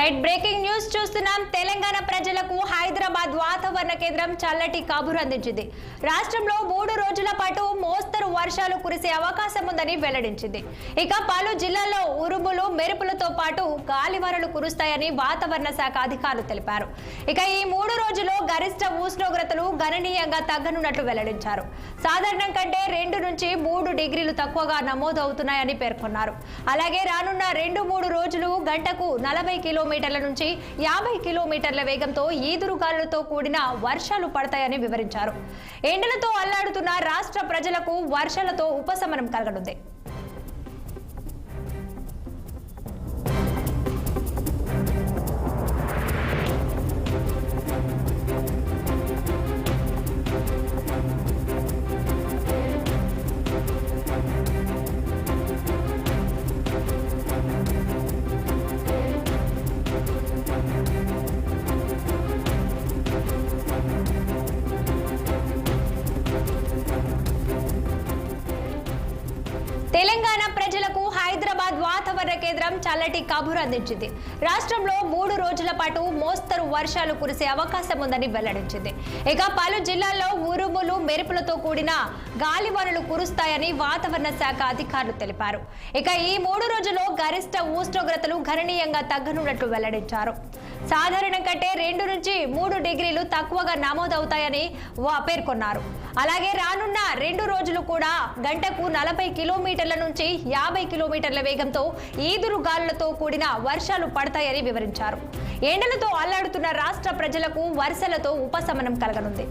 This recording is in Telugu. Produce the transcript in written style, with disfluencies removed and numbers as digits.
రైట్ బ్రేకింగ్ న్యూస్ చూస్తున్నాం. తెలంగాణ ప్రజలకు హైదరాబాద్ వాతావరణ కేంద్రం చల్లటి కబురు అందించింది. రాష్ట్రంలో 3 రోజుల పాటు మోస్తరు వర్షాలు కురిసే అవకాశం ఉందని వెల్లడించింది. ఇక పలు జిల్లాల్లో ఉరుములు మెరుపులతో పాటు గాలివానలు కురుస్తాయని వాతావరణ శాఖ అధికారులు తెలిపారు. ఇక ఈ 3 రోజుల్లో గరిష్ట ఉష్ణోగ్రతలు గణనీయంగా తగ్గనున్నట్లు వెల్లడించారు. సాధారణం కంటే 2 నుంచి 3 డిగ్రీలు తక్కువగా నమోదవుతున్నాయని పేర్కొన్నారు. అలాగే రానున్న 2-3 రోజులు గంటకు 40 కిలోమీటర్ల నుంచి 50 కిలోమీటర్ల వేగంతో ఈదురుగాలులతో కూడిన వర్షాలు పడతాయని వివరించారు. ఎండలతో అల్లాడుతున్న రాష్ట్ర ప్రజలకు వర్షాలతో ఉపశమనం కలగనుంది. తెలంగాణ ప్రజలకు హైదరాబాద్ వాతావరణ కేంద్రం చల్లటి కబురు అందించింది. రాష్ట్రంలో 3 రోజుల పాటు మోస్తరు వర్షాలు కురిసే అవకాశం ఉందని వెల్లడించింది. ఇక పలు జిల్లాల్లో ఉరుములు మెరుపులతో కూడిన గాలివానలు కురుస్తాయని వాతావరణ శాఖ అధికారులు తెలిపారు. ఇక ఈ 3 రోజుల్లో గరిష్ట ఉష్ణోగ్రతలు గణనీయంగా తగ్గనున్నట్లు వెల్లడించారు. సాధారణం కంటే 2 నుంచి 3 డిగ్రీలు తక్కువగా నమోదవుతాయని పేర్కొన్నారు. అలాగే రానున్న 2 రోజులు కూడా గంటకు 40 కిలోమీటర్ల నుంచి 50 కిలోమీటర్ల వేగంతో ఈదురు గాలులతో కూడిన వర్షాలు పడతాయని వివరించారు. ఎండలతో అల్లాడుతున్న రాష్ట్ర ప్రజలకు వర్షాలతో ఉపశమనం కలగనుంది.